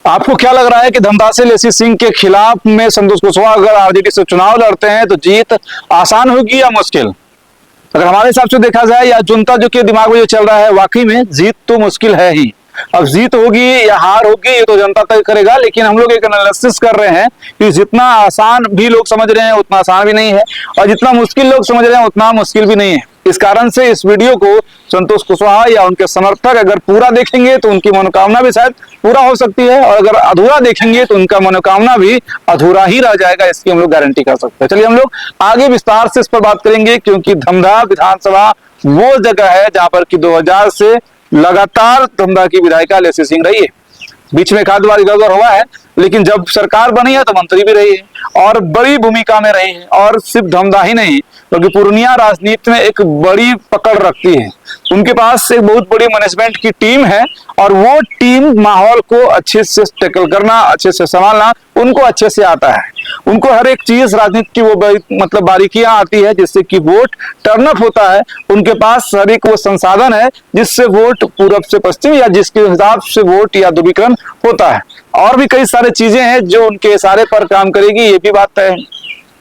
आपको क्या लग रहा है कि धमधा से लेसी सिंह के खिलाफ में संतोष कुशवाहा अगर आरजेडी से चुनाव लड़ते हैं तो जीत आसान होगी या मुश्किल? अगर हमारे हिसाब से देखा जाए या जनता जो के दिमाग में जो चल रहा है, वाकई में जीत तो मुश्किल है ही। अब जीत होगी या हार होगी ये तो जनता तय करेगा, लेकिन हम लोग एक एनालिसिस कर रहे हैं कि जितना आसान भी लोग समझ रहे हैं उतना आसान भी नहीं है, और जितना मुश्किल लोग समझ रहे हैं उतना मुश्किल भी नहीं है। इस कारण से इस वीडियो को संतोष कुशवाहा या उनके समर्थक अगर पूरा देखेंगे तो उनकी मनोकामना भी शायद पूरा हो सकती है, और अगर अधूरा देखेंगे तो उनका मनोकामना भी अधूरा ही रह जाएगा, इसकी हम लोग गारंटी कर सकते हैं। चलिए हम लोग आगे विस्तार से इस पर बात करेंगे, क्योंकि धमधा विधानसभा वो जगह है जहां पर कि 2000 से लगातार धमधा की विधायिका लेसी सिंह रही है। बीच में एक आध बार इधर उधर हुआ है, लेकिन जब सरकार बनी है तो मंत्री भी रही है और बड़ी भूमिका में रही है। और सिर्फ धमधा ही नहीं, क्योंकि पूर्णिया राजनीति में एक बड़ी पकड़ रखती है। उनके पास एक बहुत बड़ी मैनेजमेंट की टीम है, और वो टीम माहौल को अच्छे से टैकल करना, अच्छे से संभालना उनको अच्छे से आता है। उनको हर एक चीज राजनीति की वो मतलब बारीकियां आती है जिससे कि वोट टर्नअप होता है। उनके पास हर एक वो संसाधन है जिससे वोट पूरब से पश्चिम या जिसके हिसाब से वोट या ध्रुवीकरण होता है। और भी कई सारी चीजें हैं जो उनके इशारे पर काम करेगी, ये भी बात तय है।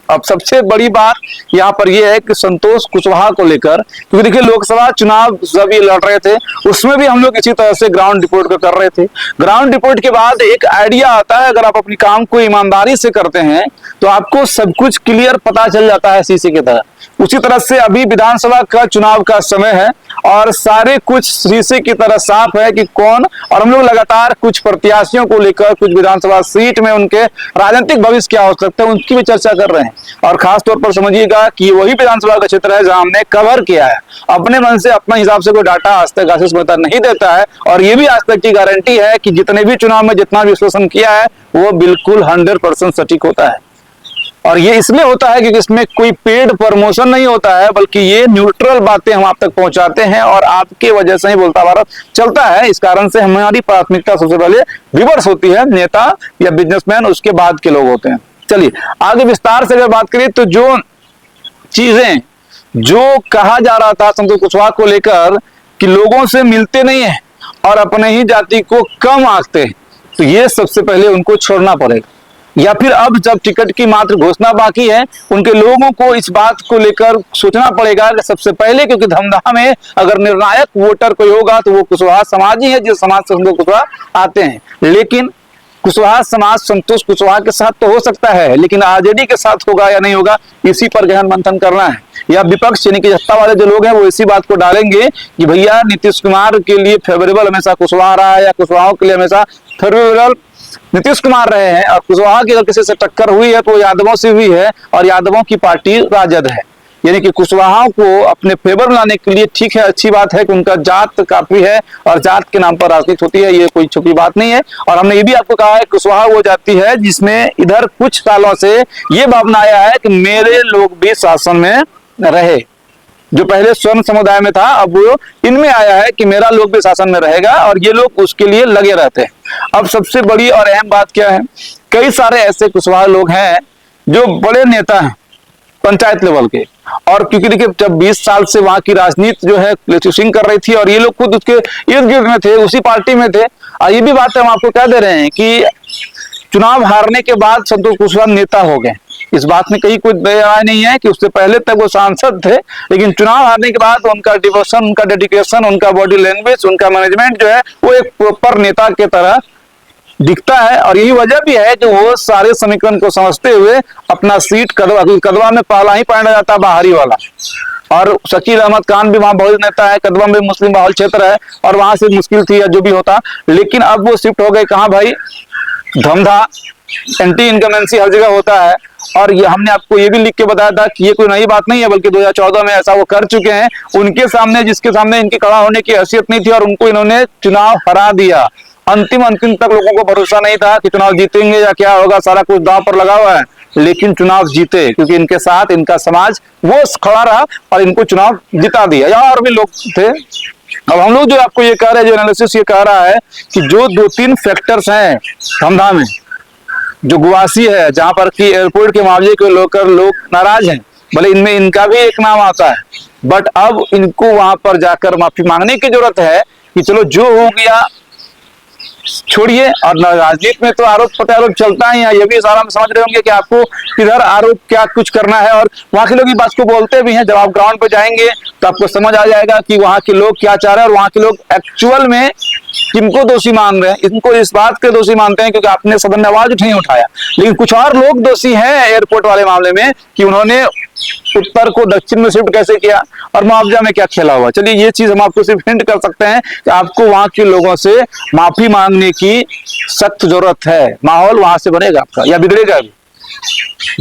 अब सबसे बड़ी बात यहाँ पर यह है कि संतोष कुशवाहा को लेकर, क्योंकि देखिए लोकसभा चुनाव जब ये लड़ रहे थे उसमें भी हम लोग इसी तरह से ग्राउंड रिपोर्ट कर रहे थे। ग्राउंड रिपोर्ट के बाद एक आइडिया आता है, अगर आप अपनी काम को ईमानदारी से करते हैं तो आपको सब कुछ क्लियर पता चल जाता है शीशे की तरह। उसी तरह से अभी विधानसभा का चुनाव का समय है और सारे कुछ शीशे की तरह साफ है कि कौन, और हम लोग लगातार कुछ प्रत्याशियों को लेकर, कुछ विधानसभा सीट में उनके राजनीतिक भविष्य क्या हो सकता है उनकी भी चर्चा कर रहे हैं। और खास तौर पर समझिएगा कि वही विधानसभा का क्षेत्र है जहां हमने कवर किया है। अपने मन से अपना हिसाब से कोई डाटा आज तक आशीष मेहता नहीं देता है, और ये भी आज तक की गारंटी है कि जितने भी चुनाव में जितना भी विश्लेषण किया है वो बिल्कुल 100% सटीक होता है। और ये इसलिए होता है क्योंकि इसमें कोई पेड प्रमोशन नहीं होता है, बल्कि ये न्यूट्रल बातें हम आप तक पहुंचाते हैं और आपके वजह से ही बोलता भारत चलता है। इस कारण से हमारी प्राथमिकता सबसे पहले व्यूअर्स होती है, नेता या बिजनेसमैन उसके बाद के लोग होते हैं। चलिए आगे विस्तार से अगर बात करें तो जो चीजें जो कहा जा रहा था संतोष कुशवाहा को लेकर कि लोगों से मिलते नहीं है और अपने ही जाति को कम आंकते, तो ये सबसे पहले उनको छोड़ना पड़ेगा। या फिर अब जब टिकट की मात्र घोषणा बाकी है, उनके लोगों को इस बात को लेकर सोचना पड़ेगा कि सबसे पहले, क्योंकि धमधा में अगर निर्णायक वोटर कोई होगा तो वो कुशवाहा समाज ही है, जिस समाज से संतोष कुशवाहा आते हैं। लेकिन कुशवाहा समाज संतोष कुशवाहा के साथ तो हो सकता है, लेकिन आरजेडी के साथ होगा या नहीं होगा, इसी पर गहन मंथन करना है। या विपक्ष यानी कि सत्ता वाले जो लोग हैं वो इसी बात को डालेंगे कि भैया नीतीश कुमार के लिए फेवरेबल हमेशा कुशवाहा रहा है, या कुशवाहा के लिए हमेशा फेवरेबल नीतीश कुमार रहे हैं। और कुशवाहा की अगर किसी से टक्कर हुई है तो यादवों से हुई है, और यादवों की पार्टी राजद है। यानी कि कुशवाहा को अपने फेवर में लाने के लिए ठीक है, अच्छी बात है कि उनका जात काफी है और जात के नाम पर राजनीति होती है, ये कोई छुपी बात नहीं है। और हमने ये भी आपको कहा है कुशवाहा वो जाति है जिसमें इधर कुछ सालों से ये भावना आया है कि मेरे लोग भी शासन में रहे। जो पहले स्वर्ण समुदाय में था अब वो इनमें आया है कि मेरा लोग भी शासन में रहेगा, और ये लोग उसके लिए लगे रहते हैं। अब सबसे बड़ी और अहम बात क्या है, कई सारे ऐसे कुशवाहा लोग हैं जो बड़े नेता हैं पंचायत लेवल के, और क्योंकि देखिए जब 20 साल से वहां की राजनीति जो है लेसी सिंह कर रही थी और ये लोग खुद उसके इर्द गिर्द में थे, उसी पार्टी में थे। और ये भी बात हम आपको कह दे रहे हैं कि चुनाव हारने के बाद संतोष कुशवाहा नेता हो गए, इस बात में कहीं कोई दया नहीं है कि उससे पहले तक वो सांसद थे, लेकिन चुनाव हारने के बाद उनका डिवोशन, उनका डेडिकेशन, उनका बॉडी लैंग्वेज, उनका मैनेजमेंट जो है वो एक प्रॉपर नेता के तरह दिखता है। और यही वजह भी है कि वो सारे समीकरण को समझते हुए अपना सीट कदवा में पहला ही पॉइंट आ जाता है बाहरी वाला। और शकील अहमद खान भी वहां बहुत नेता है, कदवा में मुस्लिम बहुल क्षेत्र है और वहां से मुश्किल थी या जो भी होता, लेकिन अब वो शिफ्ट हो गए कहाँ भाई, धमधा। एंटी इनकमेंसी हर जगह होता है, और ये हमने आपको ये भी लिख के बताया था कि ये कोई नई बात नहीं है, बल्कि 2014 में ऐसा वो कर चुके हैं। उनके सामने जिसके सामने इनकी खड़ा होने की हैसियत नहीं थी और उनको इन्होंने चुनाव हरा दिया। अंतिम तक लोगों को भरोसा नहीं था कि चुनाव जीतेंगे या क्या होगा, सारा कुछ दांव पर लगा हुआ है, लेकिन चुनाव जीते क्योंकि इनके साथ इनका समाज वो खड़ा रहा और इनको चुनाव जिता दिया। या और भी लोग थे। अब हम लोग जो आपको ये कह रहे हैं, जो एनालिसिस ये कह रहा है कि जो 2-3 फैक्टर्स हैं धमधा में, जो गुवासी है जहां पर कि एयरपोर्ट के मामले के लोग नाराज हैं, भले इनमें इनका भी एक नाम आता है, बट अब इनको वहां पर जाकर माफी मांगने की जरूरत है कि चलो जो हो गया छोड़िए, और राजनीति में तो आरोप प्रत्यारोप चलता ही है। ये भी सारा में समझ रहे होंगे कि आपको किधर आरोप क्या कुछ करना है, और वहां के लोग इस बात को बोलते भी हैं। जब आप ग्राउंड पे जाएंगे तो आपको समझ आ जाएगा कि वहां के लोग क्या चाह रहे हैं और वहां के लोग एक्चुअल में किनको दोषी मान रहे हैं। इनको इस बात के दोषी मानते हैं क्योंकि आपने सदन में आवाज नहीं उठाया, लेकिन कुछ और लोग दोषी हैं एयरपोर्ट वाले मामले में कि उन्होंने उत्तर को दक्षिण में शिफ्ट कैसे किया और मुआवजा में क्या खेला हुआ। चलिए, ये चीज हम आपको सिर्फ हिंट कर सकते हैं कि आपको वहां के लोगों से माफी मांगने की सख्त जरूरत है। माहौल वहां से बनेगा आपका या बिगड़ेगा भी।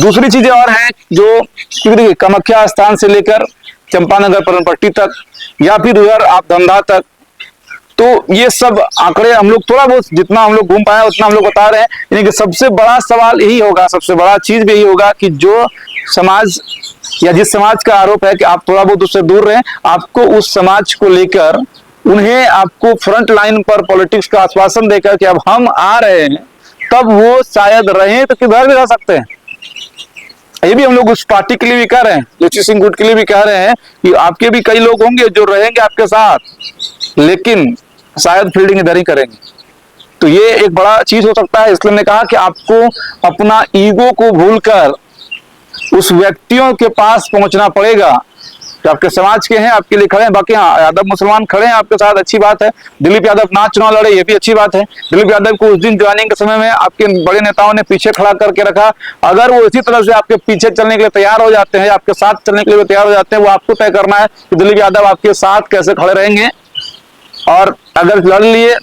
दूसरी चीजें और हैं जो देखिए, कामाख्या स्थान से लेकर चंपानगर पट्टी तक या फिर उधर आप धंधा तक, तो ये सब आंकड़े हम लोग थोड़ा बहुत जितना हम लोग घूम पाए उतना हम लोग बता रहे हैं। यानी कि सबसे बड़ा सवाल यही होगा, सबसे बड़ा चीज भी यही होगा कि जो समाज या जिस समाज का आरोप है कि आप थोड़ा बहुत उससे दूर रहें, आपको उस समाज को लेकर उन्हें आपको फ्रंट लाइन पर पॉलिटिक्स का आश्वासन देकर कि अब हम आ रहे हैं, तब वो शायद रहें तो किधर भी रह सकते हैं। ये भी हम लोग उस पार्टी के लिए भी कह रहे हैं, लेसी सिंह गुट के लिए भी कह रहे हैं कि आपके भी कई लोग होंगे जो रहेंगे आपके साथ, लेकिन शायद फील्डिंग इधर ही करेंगे। तो ये एक बड़ा चीज हो सकता है। इसलिए मैंने कहा कि आपको अपना ईगो को भूलकर उस व्यक्तियों के पास पहुंचना पड़ेगा जो आपके समाज के हैं, आपके लिए खड़े हैं। बाकी हाँ, यादव मुसलमान खड़े हैं आपके साथ, अच्छी बात है। दिलीप यादव ना चुनाव लड़े, ये भी अच्छी बात है। दिलीप यादव को उस दिन ज्वाइनिंग के समय में आपके बड़े नेताओं ने पीछे खड़ा करके रखा। अगर वो इसी तरह से आपके पीछे चलने के लिए तैयार हो जाते हैं, आपके साथ चलने के लिए तैयार हो जाते हैं, वो आपको तय करना है कि दिलीप यादव आपके साथ कैसे खड़े रहेंगे। और अगर लड़ लिए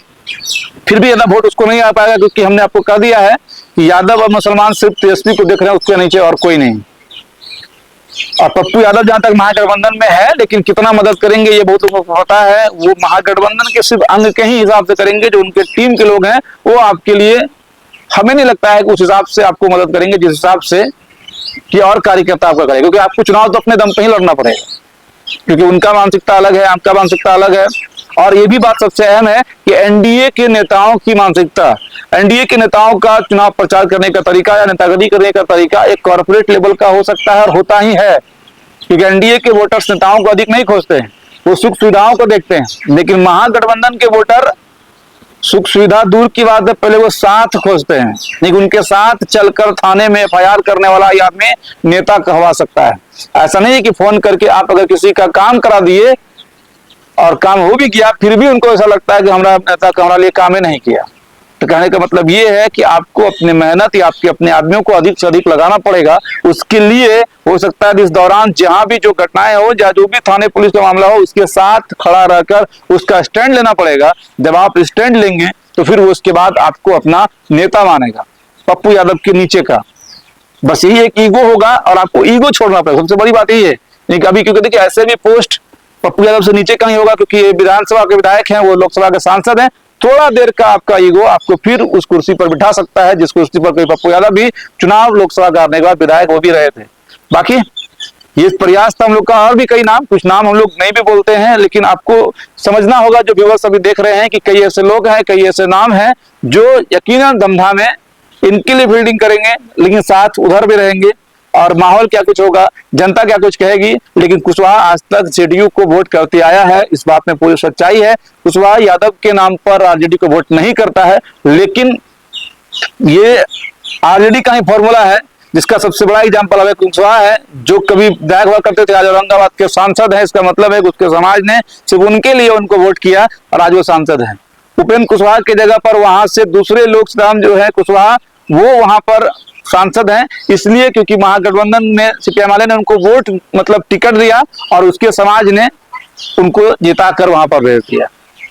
फिर भी ज्यादा वोट उसको नहीं आ पाएगा, क्योंकि हमने आपको कह दिया है कि यादव और मुसलमान सिर्फ तेजस्वी को देख रहे हैं, उसके नीचे और कोई नहीं। और पप्पू यादव जहां तक महागठबंधन में है, लेकिन कितना मदद करेंगे ये बहुत लोगों को पता है। वो महागठबंधन के सिर्फ अंग के ही हिसाब से करेंगे, जो उनके टीम के लोग हैं वो आपके लिए, हमें नहीं लगता है कि उस हिसाब से आपको मदद करेंगे जिस हिसाब से कि और कार्यकर्ता आपका करेंगे। क्योंकि आपको चुनाव तो अपने दम पे ही लड़ना पड़ेगा, क्योंकि उनका मानसिकता अलग है, आपका मानसिकता अलग है। और ये भी बात सबसे अहम है कि एनडीए के नेताओं की मानसिकता, एनडीए के नेताओं का चुनाव प्रचार करने का तरीका या नेतागिरी करने का तरीका एक कॉर्पोरेट लेवल का हो सकता है और होता ही है। क्योंकि एनडीए के वोटर्स नेताओं को अधिक नहीं खोजते हैं, वो सुख सुविधाओं को देखते हैं। लेकिन महागठबंधन के वोटर सुख सुविधा दूर की बात है, पहले वो साथ खोजते हैं। लेकिन उनके साथ चलकर थाने में एफआईआर करने वाला या में नेता कहवा सकता है। ऐसा नहीं है कि फोन करके आप अगर किसी का काम करा दिए और काम हो भी गया, फिर भी उनको ऐसा लगता है कि हमारा नेता हमारे लिए काम ही नहीं किया। तो कहने का मतलब ये है कि आपको अपने मेहनत या आपके अपने आदमियों को अधिक से अधिक लगाना पड़ेगा। उसके लिए हो सकता है इस दौरान जहां भी जो घटनाएं हो या जो भी थाने पुलिस का मामला हो, उसके साथ खड़ा रहकर उसका स्टैंड लेना पड़ेगा। जब आप स्टैंड लेंगे तो फिर वो उसके बाद आपको अपना नेता मानेगा, पप्पू यादव के नीचे का। बस यही एक ईगो होगा और आपको ईगो छोड़ना पड़ेगा। सबसे बड़ी बात यही है। अभी क्योंकि देखिए ऐसे भी पोस्ट पप्पू यादव से नीचे का नहीं होगा, क्योंकि ये विधानसभा के विधायक हैं, वो लोकसभा के सांसद हैं। थोड़ा देर का आपका ईगो आपको फिर उस कुर्सी पर बिठा सकता है, जिस कुर्सी पर कोई पप्पू यादव भी चुनाव लोकसभा का हारने के बाद विधायक वो भी रहे थे। बाकी ये प्रयास था हम लोग का। और भी कई नाम, कुछ नाम हम लोग नहीं भी बोलते हैं, लेकिन आपको समझना होगा, जो व्यूअर्स अभी देख रहे हैं, कि कई ऐसे लोग हैं, कई ऐसे नाम हैं जो यकीनन दमदमा में इनके लिए फील्डिंग करेंगे, लेकिन साथ उधर भी रहेंगे। और माहौल क्या कुछ होगा, जनता क्या कुछ कहेगी, लेकिन कुशवाहा आज तक जेडीयू को वोट करते आया है, इस बात में पूरी सच्चाई है। कुशवाहा यादव के नाम पर आरजेडी को वोट नहीं करता है, लेकिन ये आरजेडी का ही फॉर्मूला है, जिसका सबसे बड़ा एग्जाम्पल अब कुशवाहा है, जो कभी विधायक हुआ करते थे, आज औरंगाबाद के सांसद हैं। इसका मतलब है कि उसके समाज ने सिर्फ उनके लिए उनको वोट किया और आज वो सांसद हैं। उपेंद्र कुशवाहा की जगह पर वहां से दूसरे लोग जो है कुशवाहा, वो वहां पर सांसद हैं, इसलिए क्योंकि महागठबंधन में सीपीएम वाले ने उनको वोट मतलब टिकट दिया और उसके समाज ने उनको जिताकर वहां पर भेज दिया।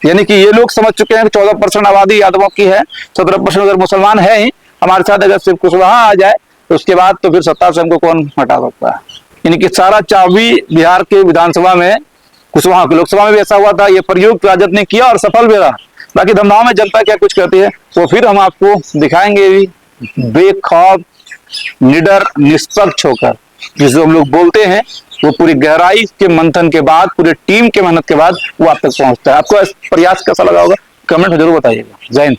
यानी कि ये लोग समझ चुके हैं कि 14% आबादी यादवों की है, 17% अगर मुसलमान है ही हमारे साथ, अगर सिर्फ कुशवाहा आ जाए तो उसके बाद तो फिर सत्ता से हमको कौन हटा सकता है। यानी कि सारा चाबी बिहार के विधानसभा में कुशवाहा की, लोकसभा में भी ऐसा हुआ था। ये प्रयोग राजद ने किया और सफल भी रहा। बाकी दमदमा में जनता क्या कुछ कहती है वो फिर हम आपको दिखाएंगे भी, बेखौफ, निडर, निष्पक्ष होकर, जिसे हम लोग बोलते हैं, वो पूरी गहराई के मंथन के बाद, पूरे टीम के मेहनत के बाद वो आप तक पहुंचता है। आपको प्रयास कैसा लगा होगा कमेंट में जरूर बताइएगा। जय हिंद।